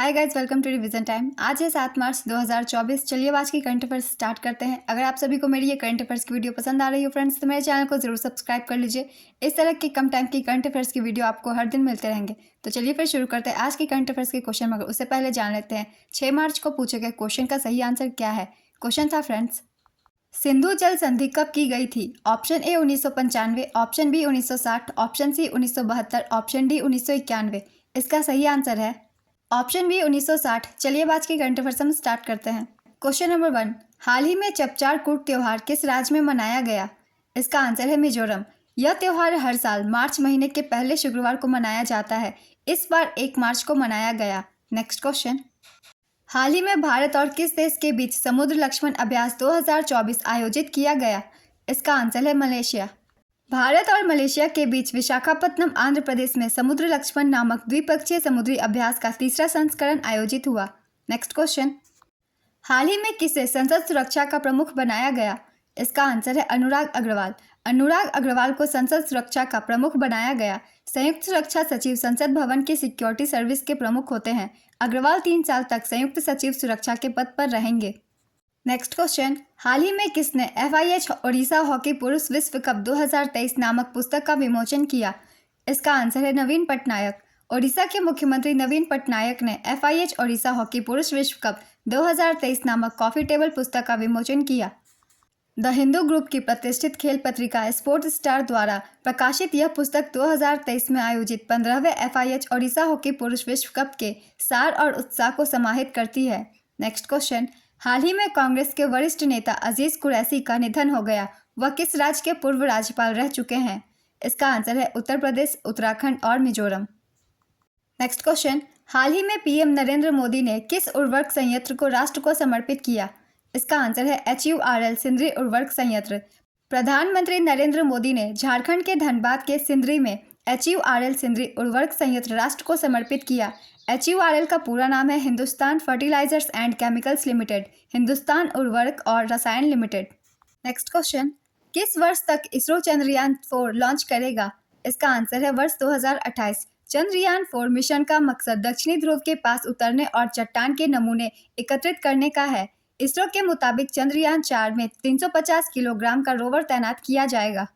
Hi guys, welcome to revision time. आज है 7 मार्च 2024। चलिए आज की करंट अफेयर्स स्टार्ट करते हैं। अगर आप सभी को मेरी ये करंट अफेयर्स की वीडियो पसंद आ रही हो फ्रेंड्स, तो मेरे चैनल को जरूर सब्सक्राइब कर लीजिए। इस तरह की कम टाइम की करंट अफेयर्स की वीडियो आपको हर दिन मिलते रहेंगे। तो चलिए फिर शुरू करते हैं आज की करंट अफेयर्स के क्वेश्चन। मगर उससे पहले जान लेते हैं 6 मार्च को पूछे गए क्वेश्चन का सही आंसर क्या है। क्वेश्चन था फ्रेंड्स, सिंधु जल संधि कब की गई थी? Option A 1995, option B 1960, option C 1972, option D 1991। इसका सही आंसर है ऑप्शन बी 1960। चलिए आज की करंट अफेयर्स हम स्टार्ट करते हैं। क्वेश्चन नंबर 1, हाल ही में चपचार कूट त्योहार किस राज्य में मनाया गया? इसका आंसर है मिजोरम। यह त्योहार हर साल मार्च महीने के पहले शुक्रवार को मनाया जाता है। इस बार 1 मार्च को मनाया गया। नेक्स्ट क्वेश्चन, हाल ही में भारत और किस देश के बीच समुद्र लक्ष्मण अभ्यास 2024 आयोजित किया गया? इसका आंसर है मलेशिया। भारत और मलेशिया के बीच विशाखापत्तनम आंध्र प्रदेश में समुद्र लक्ष्मण नामक द्विपक्षीय समुद्री अभ्यास का तीसरा संस्करण आयोजित हुआ। नेक्स्ट क्वेश्चन, हाल ही में किसे संसद सुरक्षा का प्रमुख बनाया गया? इसका आंसर है अनुराग अग्रवाल। अनुराग अग्रवाल को संसद सुरक्षा का प्रमुख बनाया गया। संयुक्त सुरक्षा सचिव संसद भवन की सिक्योरिटी सर्विस के प्रमुख होते हैं। अग्रवाल 3 साल तक संयुक्त सचिव सुरक्षा के पद पर रहेंगे। नेक्स्ट क्वेश्चन, हाल ही में किसने FIH ओडिशा हॉकी पुरुष विश्व कप 2023 नामक पुस्तक का विमोचन किया? इसका आंसर है नवीन पटनायक। ओडिशा के मुख्यमंत्री नवीन पटनायक ने FIH ओडिशा हॉकी पुरुष विश्व कप 2023 नामक कॉफी टेबल पुस्तक का विमोचन किया। द हिंदू ग्रुप की प्रतिष्ठित खेल पत्रिका स्पोर्ट स्टार द्वारा प्रकाशित यह पुस्तक 2023 में आयोजित 15वें FIH ओडिशा हॉकी पुरुष विश्व कप के सार और उत्साह को समाहित करती है। नेक्स्ट क्वेश्चन, हाल ही में कांग्रेस के वरिष्ठ नेता अजीज कुरैशी का निधन हो गया। वह किस राज्य के पूर्व राज्यपाल रह चुके हैं? इसका आंसर है उत्तर प्रदेश, उत्तराखंड और मिजोरम। नेक्स्ट क्वेश्चन, हाल ही में PM नरेंद्र मोदी ने किस उर्वरक संयंत्र को राष्ट्र को समर्पित किया? इसका आंसर है HURL सिंदरी उर्वरक संयंत्र। प्रधानमंत्री नरेंद्र मोदी ने झारखंड के धनबाद के सिंदरी में HURL सिंदरी उर्वरक संयंत्र राष्ट्र को समर्पित किया। HURL का पूरा नाम है Hindustan fertilisers and chemicals limited, Hindustan उर्वरक और रसायन लिमिटेड। नेक्स्ट क्वेश्चन, किस वर्ष तक इसरो चंद्रयान 4 लॉन्च करेगा? इसका आंसर है वर्ष 2028। चंद्रयान 4 मिशन का मकसद दक्षिणी ध्रुव के पास उतरने और चट्टान के नमूने एकत्रित करने का है। इसरो के मुताबिक चंद्रयान 4 में 350 किलोग्राम का रोवर तैनात किया जाएगा।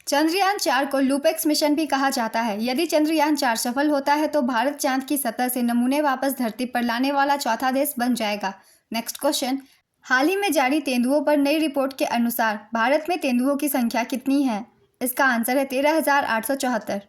चंद्रयान 4 को लूपेक्स मिशन भी कहा जाता है। यदि चंद्रयान 4 सफल होता है तो भारत चांद की सतह से नमूने वापस धरती पर लाने वाला चौथा देश बन जाएगा। नेक्स्ट क्वेश्चन, हाल ही में जारी तेंदुओं पर नई रिपोर्ट के अनुसार भारत में तेंदुओं की संख्या कितनी है? इसका आंसर है 13,874।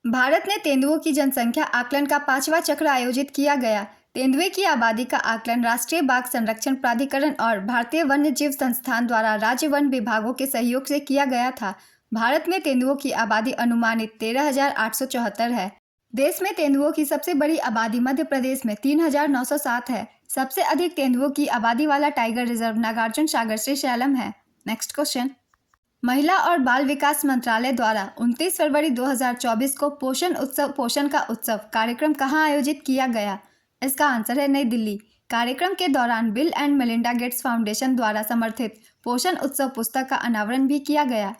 भारत में तेंदुओं की जनसंख्या आकलन का 5वां चक्र आयोजित किया गया। तेंदुए की आबादी का आकलन राष्ट्रीय बाघ संरक्षण प्राधिकरण और भारतीय वन्य जीव संस्थान द्वारा राज्य वन विभागों के सहयोग से किया गया था। भारत में तेंदुओं की आबादी अनुमानित 13,874 है। देश में तेंदुओं की सबसे बड़ी आबादी मध्य प्रदेश में 3,907 है। सबसे अधिक तेंदुओं की आबादी वाला टाइगर रिजर्व नागार्जुन सागर श्रीशैलम है। नेक्स्ट क्वेश्चन, महिला और बाल विकास मंत्रालय द्वारा 29 फरवरी 2024 को पोषण का उत्सव कार्यक्रम कहाँ आयोजित किया गया? इसका आंसर है नई दिल्ली। कार्यक्रम के दौरान bill and Melinda Gates foundation द्वारा समर्थित पोषण उत्सव पुस्तक का अनावरण भी किया गया।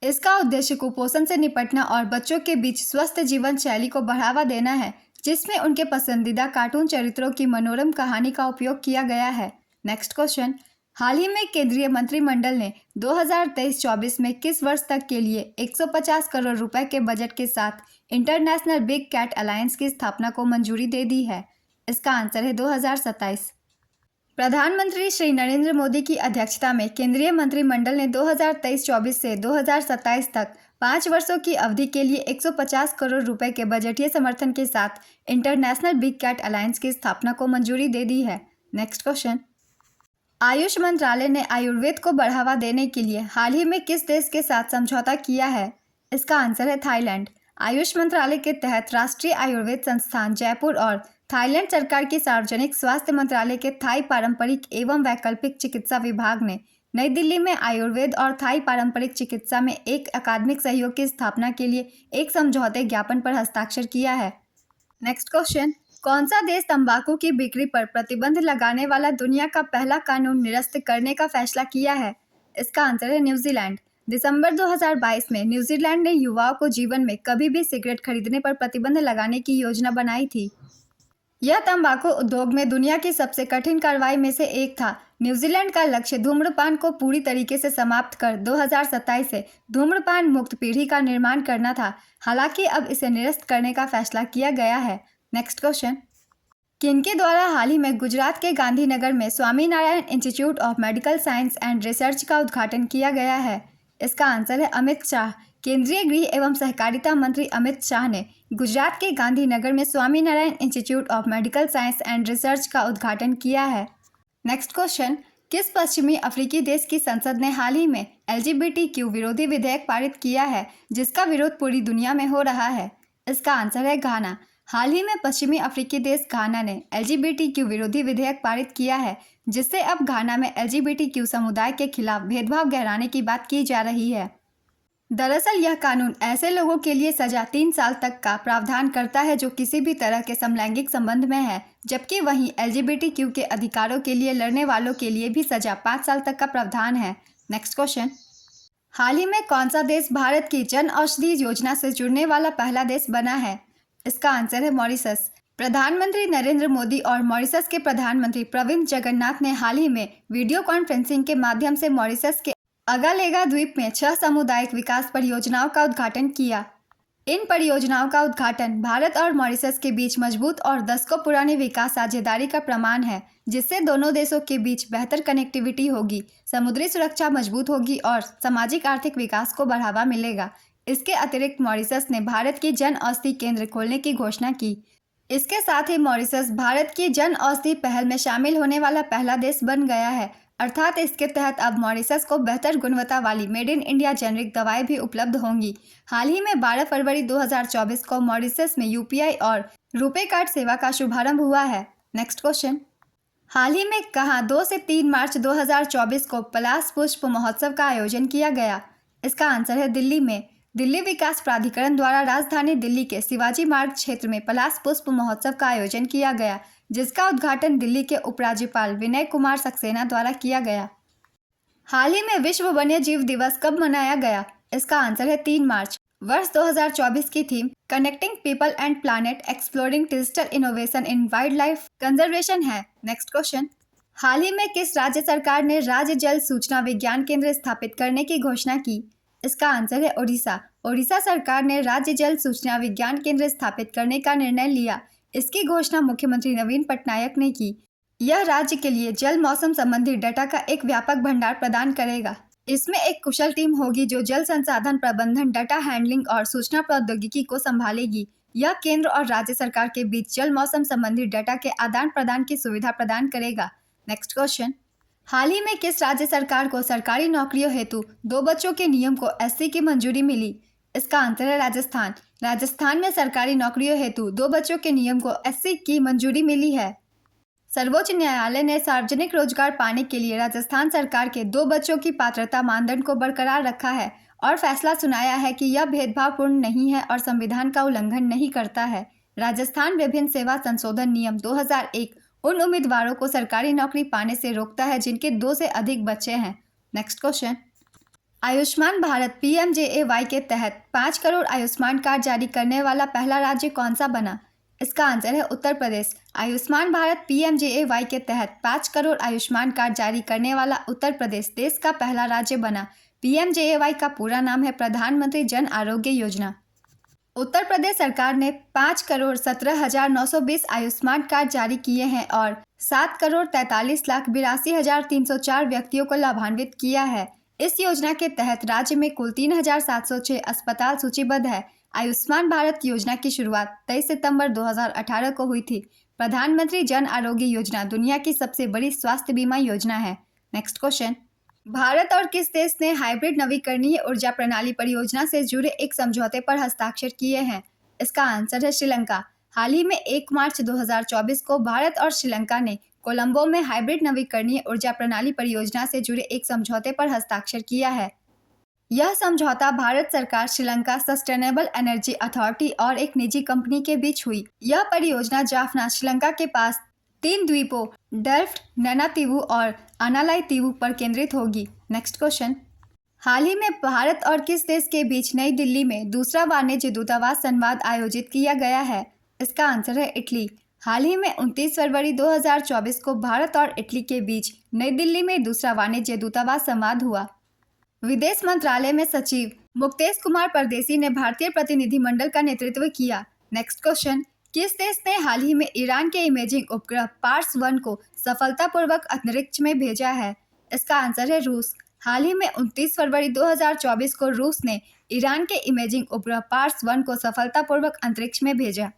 इसका उद्देश्य कुपोषण से निपटना और बच्चों के बीच स्वस्थ जीवन शैली को बढ़ावा देना है, जिसमें उनके पसंदीदा कार्टून चरित्रों की मनोरम कहानी का उपयोग किया गया है। नेक्स्ट क्वेश्चन, हाल ही में केंद्रीय मंत्रिमंडल ने 2023-24 में किस वर्ष तक के लिए 150 करोड़ रुपए के बजट के साथ इंटरनेशनल बिग कैट अलायंस की स्थापना को मंजूरी दे दी है? इसका आंसर है 2027। प्रधानमंत्री श्री नरेंद्र मोदी की अध्यक्षता में केंद्रीय मंत्रिमंडल ने 2023-24 से 2027 तक 5 वर्षों की अवधि के लिए 150 करोड़ रुपए के बजटीय समर्थन के साथ इंटरनेशनल बिग कैट अलायंस की स्थापना को मंजूरी दे दी है। नेक्स्ट क्वेश्चन, आयुष मंत्रालय ने आयुर्वेद को बढ़ावा देने के लिए हाल ही में किस देश के साथ समझौता किया है? इसका आंसर है थाईलैंड। आयुष मंत्रालय के तहत राष्ट्रीय आयुर्वेद संस्थान जयपुर और थाईलैंड सरकार की सार्वजनिक स्वास्थ्य मंत्रालय के थाई पारंपरिक एवं वैकल्पिक चिकित्सा विभाग ने नई दिल्ली में आयुर्वेद और थाई पारंपरिक चिकित्सा में एक अकादमिक सहयोग की स्थापना के लिए एक समझौते ज्ञापन पर हस्ताक्षर किया है। नेक्स्ट क्वेश्चन, कौन सा देश तंबाकू की बिक्री पर प्रतिबंध लगाने वाला दुनिया का पहला कानून निरस्त करने का फैसला किया है? इसका आंसर है न्यूजीलैंड। दिसंबर 2022 में न्यूजीलैंड ने युवाओं को जीवन में कभी भी सिगरेट खरीदने पर प्रतिबंध लगाने की योजना बनाई थी। यह तंबाकू उद्योग में दुनिया की सबसे कठिन कार्रवाई में से एक था। न्यूजीलैंड का लक्ष्य धूम्रपान को पूरी तरीके से समाप्त कर 2027 से धूम्रपान मुक्त पीढ़ी का निर्माण करना था। हालांकि अब इसे निरस्त करने का फैसला किया गया है। नेक्स्ट क्वेश्चन, किनके द्वारा हाल ही में गुजरात के गांधीनगर में Swaminarayan institute of medical science and research का उद्घाटन किया गया है? इसका आंसर है अमित शाह। केंद्रीय गृह एवं सहकारिता मंत्री अमित शाह ने गुजरात के गांधीनगर में Swaminarayan institute of medical science and research का उद्घाटन किया है। नेक्स्ट क्वेश्चन, किस पश्चिमी अफ्रीकी देश की संसद ने हाल ही में LGBTQ विरोधी विधेयक पारित किया है, जिसका विरोध पूरी दुनिया में हो रहा है? इसका आंसर है घाना। हाल ही में पश्चिमी अफ्रीकी देश घाना ने LGBTQ विरोधी विधेयक पारित किया है, जिससे अब घाना में LGBTQ समुदाय के खिलाफ भेदभाव गहराने की बात की जा रही है। दरअसल यह कानून ऐसे लोगों के लिए सजा 3 साल तक का प्रावधान करता है जो किसी भी तरह के समलैंगिक संबंध में है, जबकि वहीं LGBTQ के अधिकारों के लिए लड़ने वालों के लिए भी सजा 5 साल तक का प्रावधान है। नेक्स्ट क्वेश्चन, हाल ही में कौन सा देश भारत की जन औषधि योजना से जुड़ने वाला पहला देश बना है? इसका आंसर है मॉरिशस। प्रधानमंत्री नरेंद्र मोदी और मॉरिशस के प्रधानमंत्री प्रविंद जगन्नाथ ने हाल ही में वीडियो कॉन्फ्रेंसिंग के माध्यम से मॉरिशस के अगालेगा द्वीप में 6 सामुदायिक विकास परियोजनाओं का उद्घाटन किया। इन परियोजनाओं का उद्घाटन भारत और मॉरिशस के बीच मजबूत और दशकों पुरानी विकास साझेदारी का प्रमाण है, जिससे दोनों देशों के बीच बेहतर कनेक्टिविटी होगी, समुद्री सुरक्षा मजबूत होगी और सामाजिक आर्थिक विकास को बढ़ावा मिलेगा। इसके अतिरिक्त मॉरिशस ने भारत की जन औषधि केंद्र खोलने की घोषणा की। इसके साथ ही मॉरिशस भारत की जन औषधि पहल में शामिल होने वाला पहला देश बन गया है, अर्थात इसके तहत अब मॉरिशस को बेहतर गुणवत्ता वाली मेड इन इंडिया जेनरिक दवाएं भी उपलब्ध होंगी। हाल ही में 12 फरवरी 2024 को मॉरिशस में UPI और रुपे कार्ड सेवा का शुभारंभ हुआ है। नेक्स्ट क्वेश्चन, हाल ही में कहाँ 2 से 3 मार्च 2024 को पलाश पुष्प महोत्सव का आयोजन किया गया? इसका आंसर है दिल्ली में। दिल्ली विकास प्राधिकरण द्वारा राजधानी दिल्ली के शिवाजी मार्ग क्षेत्र में पलाश पुष्प महोत्सव का आयोजन किया गया, जिसका उद्घाटन दिल्ली के उपराज्यपाल विनय कुमार सक्सेना द्वारा किया गया। हाल ही में विश्व वन्यजीव दिवस कब मनाया गया? इसका आंसर है 3 मार्च। वर्ष 2024 की theme connecting people and planet exploring digital innovation in wild life conservation है। नेक्स्ट क्वेश्चन, हाल ही में किस राज्य सरकार ने राज्य जल सूचना विज्ञान केंद्र स्थापित करने की घोषणा की? इसका आंसर है ओडिशा। ओडिशा सरकार ने राज्य जल सूचना विज्ञान केंद्र स्थापित करने का निर्णय लिया। इसकी घोषणा मुख्यमंत्री नवीन पटनायक ने की। यह राज्य के लिए जल मौसम संबंधी डाटा का एक व्यापक भंडार प्रदान करेगा। इसमें एक कुशल टीम होगी जो जल संसाधन प्रबंधन, डाटा हैंडलिंग और सूचना प्रौद्योगिकी को संभालेगी। यह केंद्र और राज्य सरकार के बीच जल मौसम संबंधी डाटा के आदान प्रदान की सुविधा प्रदान करेगा। नेक्स्ट क्वेश्चन, हाल ही में किस राज्य सरकार को सरकारी नौकरियों हेतु 2 बच्चों के नियम को SC की मंजूरी मिली? इसका आंसर है राजस्थान। राजस्थान में सरकारी नौकरियों हेतु 2 बच्चों के नियम को SC की मंजूरी मिली है। सर्वोच्च न्यायालय ने सार्वजनिक रोजगार पाने के लिए राजस्थान सरकार के 2 बच्चों की पात्रता मानदंड को बरकरार रखा है और फैसला सुनाया है कि यह भेदभावपूर्ण नहीं है और संविधान का उल्लंघन नहीं करता है। राजस्थान विभिन्न सेवा संशोधन नियम 2001 उन उम्मीदवारों को सरकारी नौकरी पाने से रोकता है जिनके 2 से अधिक बच्चे हैं। Next question, Ayushman Bharat PMJAY के तहत 5 करोड़ आयुष्मान कार्ड जारी करने वाला पहला राज्य कौन सा बना? इसका आंसर है उत्तर प्रदेश। आयुष्मान भारत PMJAY के तहत 5 करोड़ आयुष्मान कार्ड जारी करने वाला उत्तर प्रदेश देश का पहला राज्य बना। PMJAY का पूरा नाम है प्रधानमंत्री जन आरोग्य योजना। उत्तर प्रदेश सरकार ने 5,17,920 आयुष्मान कार्ड जारी किए हैं और 7,43,82,304 व्यक्तियों को लाभान्वित किया है। इस योजना के तहत राज्य में कुल 3,706 अस्पताल सूचीबद्ध है। आयुष्मान भारत योजना की शुरुआत 23 सितंबर 2018 को हुई थी। प्रधानमंत्री जन आरोग्य योजना दुनिया की सबसे बड़ी स्वास्थ्य बीमा योजना है। नेक्स्ट क्वेश्चन, भारत और किस देश ने हाइब्रिड नवीकरणीय ऊर्जा प्रणाली परियोजना से जुड़े एक समझौते पर हस्ताक्षर किए हैं? इसका आंसर है श्रीलंका। हाल ही में 1 मार्च 2024 को भारत और श्रीलंका ने कोलंबो में हाइब्रिड नवीकरणीय ऊर्जा प्रणाली परियोजना से जुड़े एक समझौते पर हस्ताक्षर किया है। यह समझौता भारत सरकार, श्रीलंका सस्टेनेबल एनर्जी अथॉरिटी और एक निजी कंपनी के बीच हुई। यह परियोजना जाफना, श्रीलंका के पास 3 द्वीपों डेल्फ्ट, नैनातीवु और अनालाईतीवु पर केंद्रित होगी। नेक्स्ट क्वेश्चन, हाल ही में भारत और किस देश के बीच नई दिल्ली में दूसरा वाणिज्य दूतावास संवाद आयोजित किया गया है? इसका आंसर है इटली। हाल ही में 29 फरवरी 2024 को भारत और इटली के बीच नई दिल्ली में दूसरा वाणिज्य दूतावास संवाद हुआ। विदेश मंत्रालय में सचिव मुक्तेश कुमार परदेसी ने भारतीय प्रतिनिधिमंडल का नेतृत्व किया। नेक्स्ट क्वेश्चन, किस देश ने हाल ही में ईरान के इमेजिंग उपग्रह पार्स 1 को सफलतापूर्वक अंतरिक्ष में भेजा है? इसका आंसर है रूस। हाल ही में 29 फरवरी 2024 को रूस ने ईरान के इमेजिंग उपग्रह पार्स 1 को सफलतापूर्वक अंतरिक्ष में भेजा।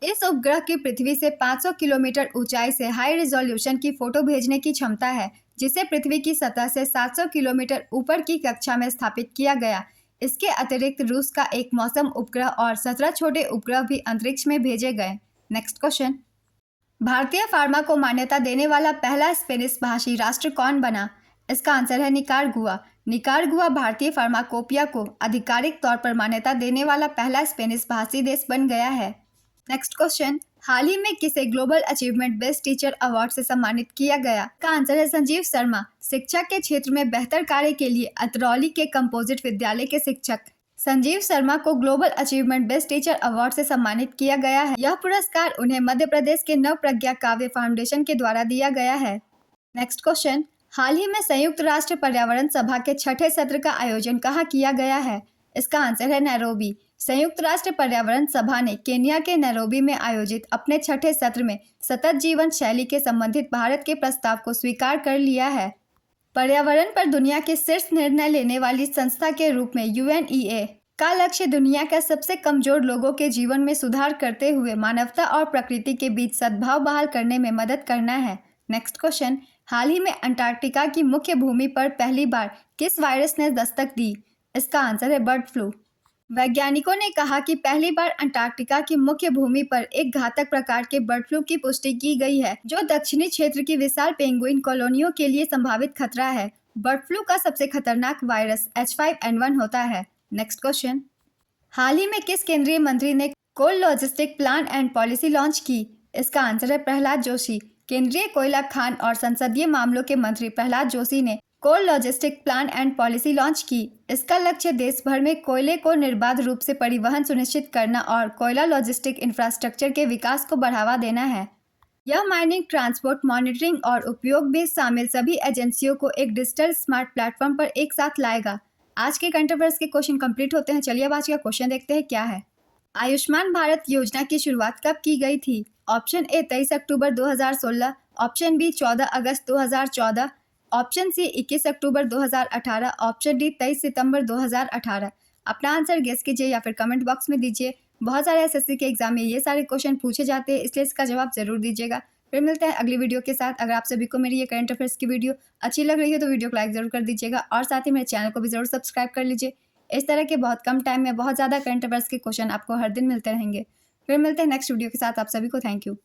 इस उपग्रह की पृथ्वी से 500 किलोमीटर ऊंचाई से हाई रिजोल्यूशन की फोटो भेजने की क्षमता है, जिसे पृथ्वी की सतह से 700 किलोमीटर ऊपर की कक्षा में स्थापित किया गया। इसके अतिरिक्त रूस का एक मौसम उपग्रह और 17 छोटे उपग्रह भी अंतरिक्ष में भेजे गए। नेक्स्ट क्वेश्चन, भारतीय फार्मा को मान्यता देने वाला पहला स्पेनिश भाषी राष्ट्र कौन बना? इसका आंसर है निकारागुआ। निकारागुआ भारतीय फार्माकोपिया को आधिकारिक तौर पर मान्यता देने वाला पहला स्पेनिश भाषी देश बन गया है। नेक्स्ट क्वेश्चन, हाल ही में किसे global achievement best teacher award से सम्मानित किया गया? का आंसर है संजीव शर्मा। शिक्षा के क्षेत्र में बेहतर कार्य के लिए अतरौली के कंपोजिट विद्यालय के शिक्षक संजीव शर्मा को global achievement best teacher award से सम्मानित किया गया है। यह पुरस्कार उन्हें मध्य प्रदेश के नव प्रज्ञा काव्य फाउंडेशन के द्वारा दिया गया है। नेक्स्ट क्वेश्चन, हाल ही में संयुक्त राष्ट्र पर्यावरण सभा के 6ठे सत्र का आयोजन कहाँ किया गया है? इसका आंसर है नैरोबी। संयुक्त राष्ट्र पर्यावरण सभा ने केन्या के नैरोबी में आयोजित अपने 6ठे सत्र में सतत जीवन शैली के संबंधित भारत के प्रस्ताव को स्वीकार कर लिया है। पर्यावरण पर दुनिया के शीर्ष निर्णय लेने वाली संस्था के रूप में यूएनईए का लक्ष्य दुनिया के सबसे कमजोर लोगों के जीवन में सुधार करते हुए मानवता और प्रकृति के बीच सद्भाव बहाल करने में मदद करना है। नेक्स्ट क्वेश्चन, हाल ही में अंटार्कटिका की मुख्य भूमि पर पहली बार किस वायरस ने दस्तक दी? इसका आंसर है बर्ड फ्लू। वैज्ञानिकों ने कहा कि पहली बार अंटार्कटिका की मुख्य भूमि पर एक घातक प्रकार के बर्ड फ्लू की पुष्टि की गई है, जो दक्षिणी क्षेत्र की विशाल पेंगुइन कॉलोनियों के लिए संभावित खतरा है। बर्ड फ्लू का सबसे खतरनाक वायरस H5N1 होता है। नेक्स्ट क्वेश्चन, हाल ही में किस केंद्रीय मंत्री ने coal logistic plan and policy launch की? इसका आंसर है प्रहलाद जोशी। केंद्रीय कोयला खान और संसदीय मामलों के मंत्री प्रहलाद जोशी ने coal logistic plan and policy launch की। इसका लक्ष्य देश भर में कोयले को निर्बाध रूप से परिवहन सुनिश्चित करना और कोयला लॉजिस्टिक इंफ्रास्ट्रक्चर के विकास को बढ़ावा देना है। यह माइनिंग, ट्रांसपोर्ट, मॉनिटरिंग और उपयोग भी शामिल सभी एजेंसियों को एक डिजिटल स्मार्ट प्लेटफॉर्म पर एक साथ लाएगा। आज के करंट अफेयर्स के क्वेश्चन कंप्लीट होते हैं। चलिए अब आज का क्वेश्चन देखते हैं क्या है। आयुष्मान भारत योजना की शुरुआत कब की गई थी? ऑप्शन ए 23 अक्टूबर 2016, ऑप्शन बी 14 अगस्त 2014, ऑप्शन सी 21 अक्टूबर 2018, ऑप्शन डी 23 सितंबर 2018। अपना आंसर गेस कीजिए या फिर कमेंट बॉक्स में दीजिए। बहुत सारे एसएससी के एग्जाम में ये सारे क्वेश्चन पूछे जाते हैं, इसलिए इसका जवाब जरूर दीजिएगा। फिर मिलते हैं अगली वीडियो के साथ। अगर आप सभी को मेरी ये करंट अफेयर्स की वीडियो अच्छी लग रही है तो वीडियो को लाइक जरूर कर दीजिएगा और साथ ही मेरे चैनल को भी जरूर सब्सक्राइब कर लीजिए। इस तरह के बहुत कम टाइम में बहुत ज़्यादा करंट अफेयर्स के क्वेश्चन आपको हर दिन मिलते रहेंगे। फिर मिलते हैं नेक्स्ट वीडियो के साथ। आप सभी को थैंक यू।